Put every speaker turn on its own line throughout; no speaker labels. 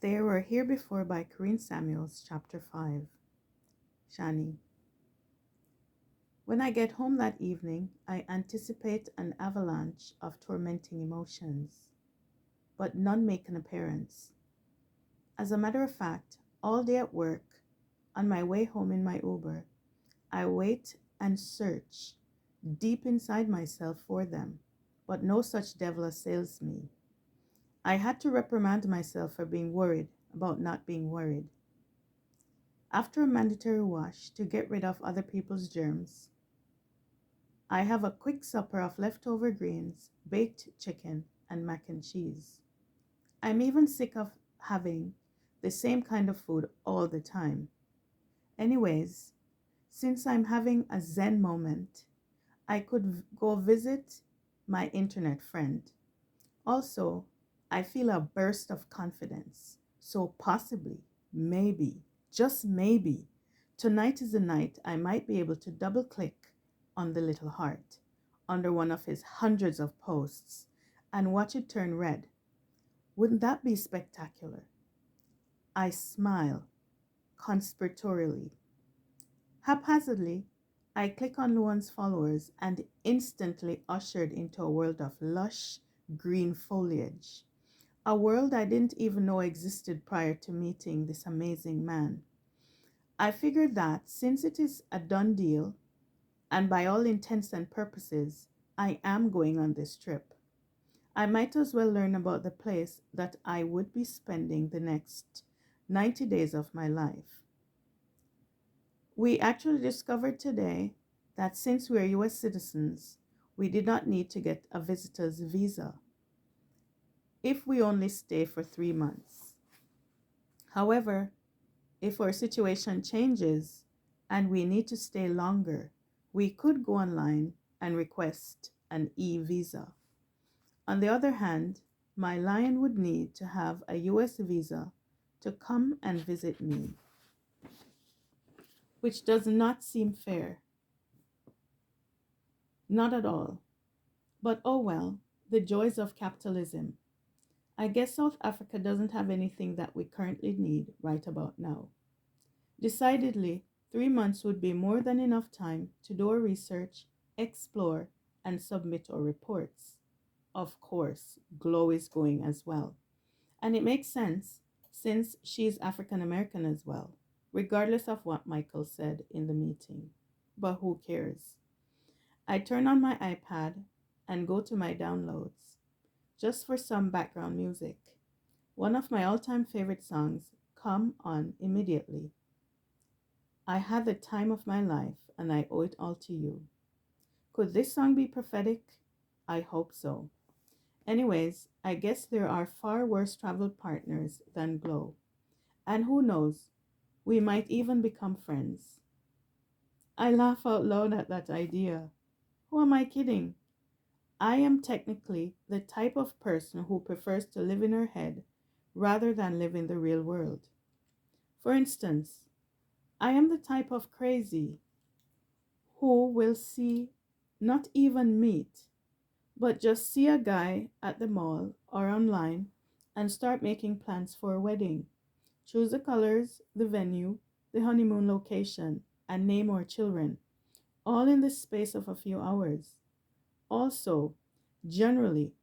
They Were Here Before by Corinne Samuels, Chapter 5. Shani. When I get home that evening, I anticipate an avalanche of tormenting emotions, but none make an appearance. As a matter of fact, all day at work, on my way home in my Uber, I wait and search deep inside myself for them, but no such devil assails me. I had to reprimand myself for being worried about not being worried. After a mandatory wash to get rid of other people's germs, I have a quick supper of leftover greens, baked chicken, and mac and cheese. I'm even sick of having the same kind of food all the time. Anyways, since I'm having a Zen moment, I could go visit my internet friend. Also, I feel a burst of confidence. So possibly, maybe, just maybe, tonight is the night I might be able to double click on the little heart under one of his hundreds of posts and watch it turn red. Wouldn't that be spectacular? I smile conspiratorially. Haphazardly, I click on Luan's followers and instantly ushered into a world of lush green foliage. A world I didn't even know existed prior to meeting this amazing man. I figured that since it is a done deal, and by all intents and purposes, I am going on this trip, I might as well learn about the place that I would be spending the next 90 days of my life. We actually discovered today that since we are US citizens, we did not need to get a visitor's visa if we only stay for 3 months. However, if our situation changes and we need to stay longer, we could go online and request an e-visa. On the other hand, my lion would need to have a US visa to come and visit me, which does not seem fair. Not at all. But oh well, the joys of capitalism. I guess South Africa doesn't have anything that we currently need right about now. Decidedly, 3 months would be more than enough time to do our research, explore, and submit our reports. Of course, Glow is going as well. And it makes sense since she's African American as well, regardless of what Michael said in the meeting. But who cares? I turn on my iPad and go to my downloads just for some background music. One of my all-time favorite songs come on immediately. I had the time of my life and I owe it all to you. Could this song be prophetic? I hope so. Anyways, I guess there are far worse travel partners than Glow. And who knows, we might even become friends. I laugh out loud at that idea. Who am I kidding? I am technically the type of person who prefers to live in her head rather than live in the real world. For instance, I am the type of crazy who will see, not even meet, but just see a guy at the mall or online and start making plans for a wedding. Choose the colors, the venue, the honeymoon location, and name our children, all in the space of a few hours. Also, generally,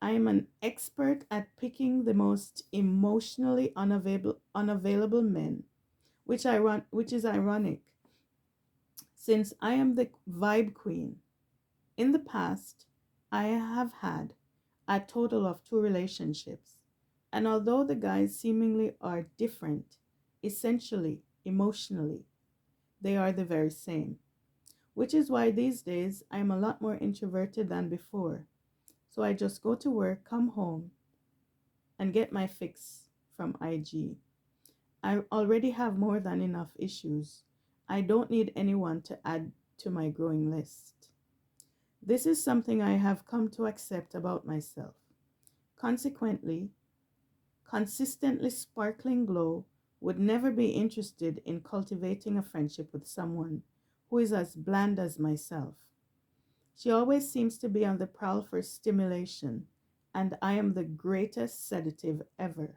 I am an expert at picking the most emotionally unavailable men, which is ironic since I am the vibe queen. In the past, I have had a total of 2 relationships, and although the guys seemingly are different, essentially, emotionally, they are the very same, which is why these days I am a lot more introverted than before. So I just go to work, come home, and get my fix from IG. I already have more than enough issues. I don't need anyone to add to my growing list. This is something I have come to accept about myself. Consequently, consistently sparkling Glow would never be interested in cultivating a friendship with someone who is as bland as myself. She always seems to be on the prowl for stimulation, and I am the greatest sedative ever.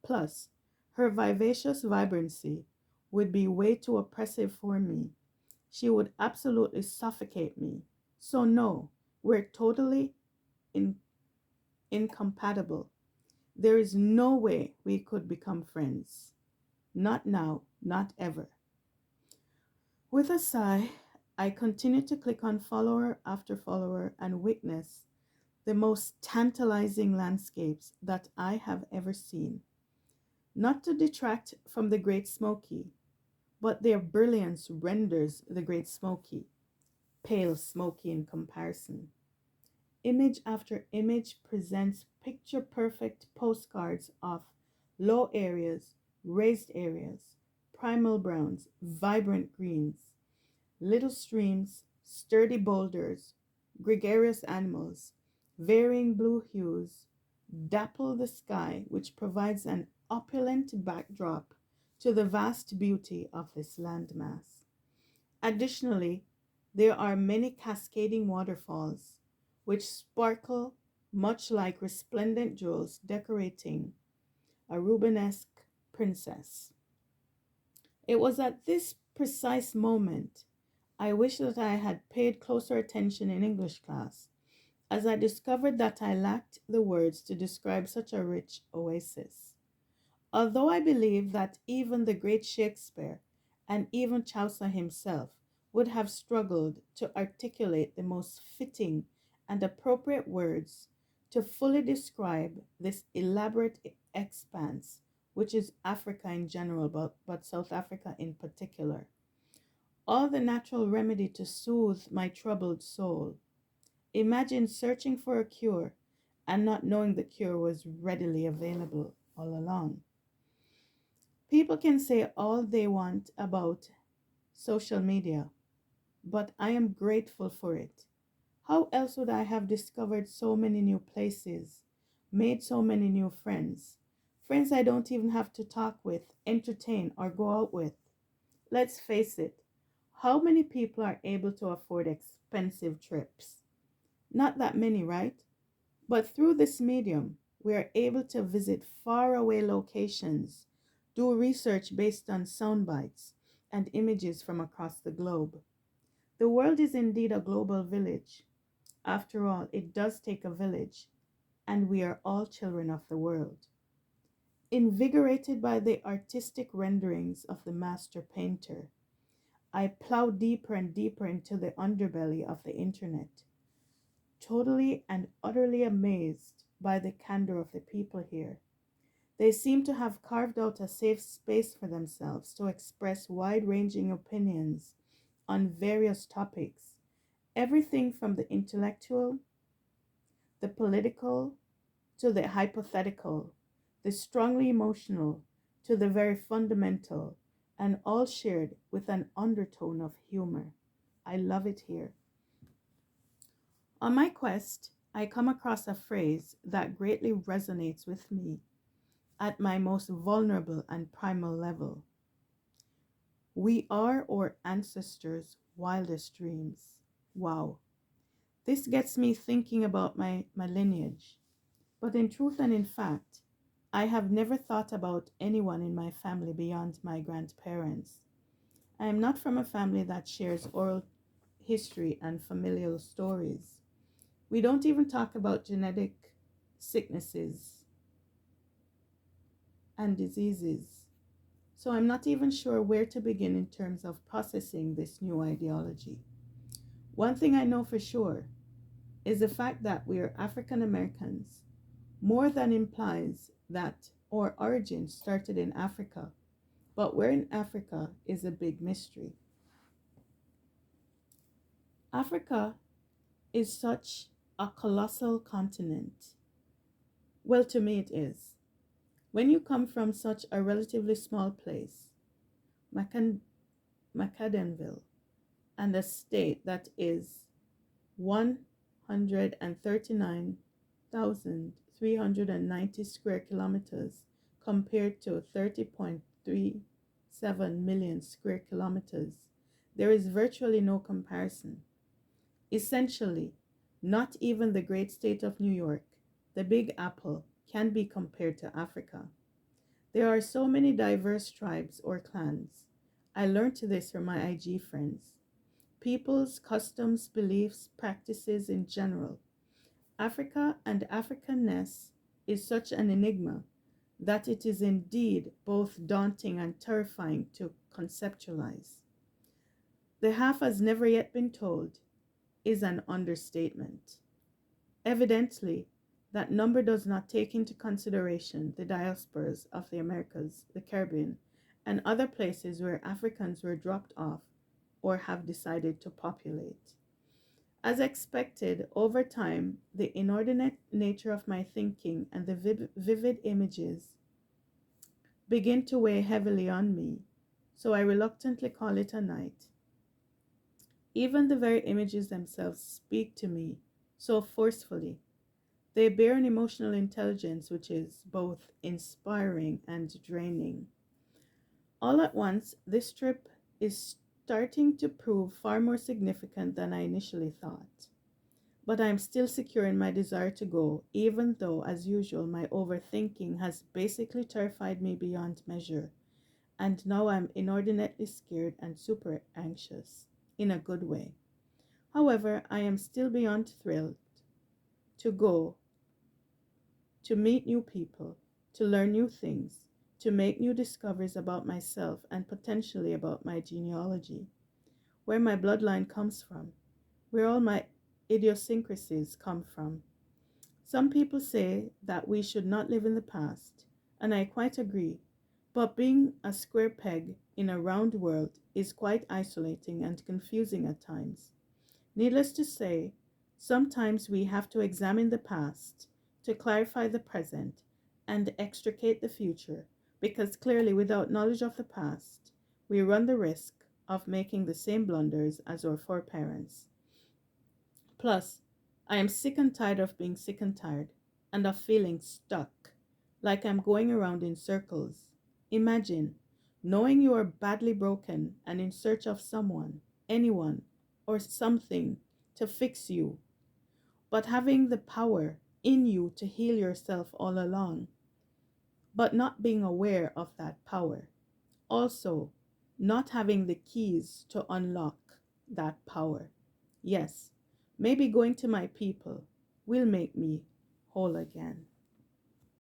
Plus, her vivacious vibrancy would be way too oppressive for me. She would absolutely suffocate me. So, no, we're totally in- incompatible. There is no way we could become friends. Not now, not ever. With a sigh, I continue to click on follower after follower and witness the most tantalizing landscapes that I have ever seen. Not to detract from the Great Smoky, but their brilliance renders the Great Smoky pale smoky in comparison. Image after image presents picture perfect postcards of low areas, raised areas, primal browns, vibrant greens, little streams, sturdy boulders, gregarious animals, varying blue hues, dapple the sky, which provides an opulent backdrop to the vast beauty of this landmass. Additionally, there are many cascading waterfalls which sparkle much like resplendent jewels decorating a Rubenesque princess. It was at this precise moment I wish that I had paid closer attention in English class, as I discovered that I lacked the words to describe such a rich oasis. Although I believe that even the great Shakespeare and even Chaucer himself would have struggled to articulate the most fitting and appropriate words to fully describe this elaborate expanse, which is Africa in general, but South Africa in particular. All the natural remedy to soothe my troubled soul. Imagine searching for a cure and not knowing the cure was readily available all along. People can say all they want about social media, but I am grateful for it. How else would I have discovered so many new places, made so many new friends? Friends I don't even have to talk with, entertain, or go out with. Let's face it, how many people are able to afford expensive trips? Not that many, right? But through this medium, we are able to visit faraway locations, do research based on sound bites and images from across the globe. The world is indeed a global village. After all, it does take a village, and we are all children of the world. Invigorated by the artistic renderings of the master painter, I plow deeper and deeper into the underbelly of the internet, totally and utterly amazed by the candor of the people here. They seem to have carved out a safe space for themselves to express wide ranging opinions on various topics, everything from the intellectual, the political, to the hypothetical, the strongly emotional, to the very fundamental, and all shared with an undertone of humor. I love it here. On my quest, I come across a phrase that greatly resonates with me at my most vulnerable and primal level. We are our ancestors' wildest dreams. Wow. This gets me thinking about my lineage. But in truth and in fact, I have never thought about anyone in my family beyond my grandparents. I am not from a family that shares oral history and familial stories. We don't even talk about genetic sicknesses and diseases. So I'm not even sure where to begin in terms of processing this new ideology. One thing I know for sure is the fact that we are African Americans more than implies that our origin started in Africa, but where in Africa is a big mystery. Africa is such a colossal continent. Well, to me, it is. When you come from such a relatively small place, Macan- Macadamville, and a state that is 139,390 square kilometers compared to 30.37 million square kilometers, there is virtually no comparison. Essentially, not even the great state of New York, the Big Apple, can be compared to Africa. There are so many diverse tribes or clans. I learned this from my IG friends. Peoples, customs, beliefs, practices in general. Africa and Africanness is such an enigma that it is indeed both daunting and terrifying to conceptualize. The half has never yet been told is an understatement. Evidently, that number does not take into consideration the diasporas of the Americas, the Caribbean, and other places where Africans were dropped off or have decided to populate. As expected, over time, the inordinate nature of my thinking and the vivid images begin to weigh heavily on me, so I reluctantly call it a night. Even the very images themselves speak to me so forcefully. They bear an emotional intelligence which is both inspiring and draining. All at once, this trip is starting to prove far more significant than I initially thought. But I am still secure in my desire to go, even though, as usual, my overthinking has basically terrified me beyond measure, and now I'm inordinately scared and super anxious, in a good way. However, I am still beyond thrilled to go, to meet new people, to learn new things, to make new discoveries about myself and potentially about my genealogy, where my bloodline comes from, where all my idiosyncrasies come from. Some people say that we should not live in the past, and I quite agree, but being a square peg in a round world is quite isolating and confusing at times. Needless to say, sometimes we have to examine the past to clarify the present and extricate the future, because clearly, without knowledge of the past, we run the risk of making the same blunders as our foreparents. Plus, I am sick and tired of being sick and tired and of feeling stuck, like I'm going around in circles. Imagine knowing you are badly broken and in search of someone, anyone, or something to fix you, but having the power in you to heal yourself all along, but not being aware of that power. Also, not having the keys to unlock that power. Yes, maybe going to my people will make me whole again.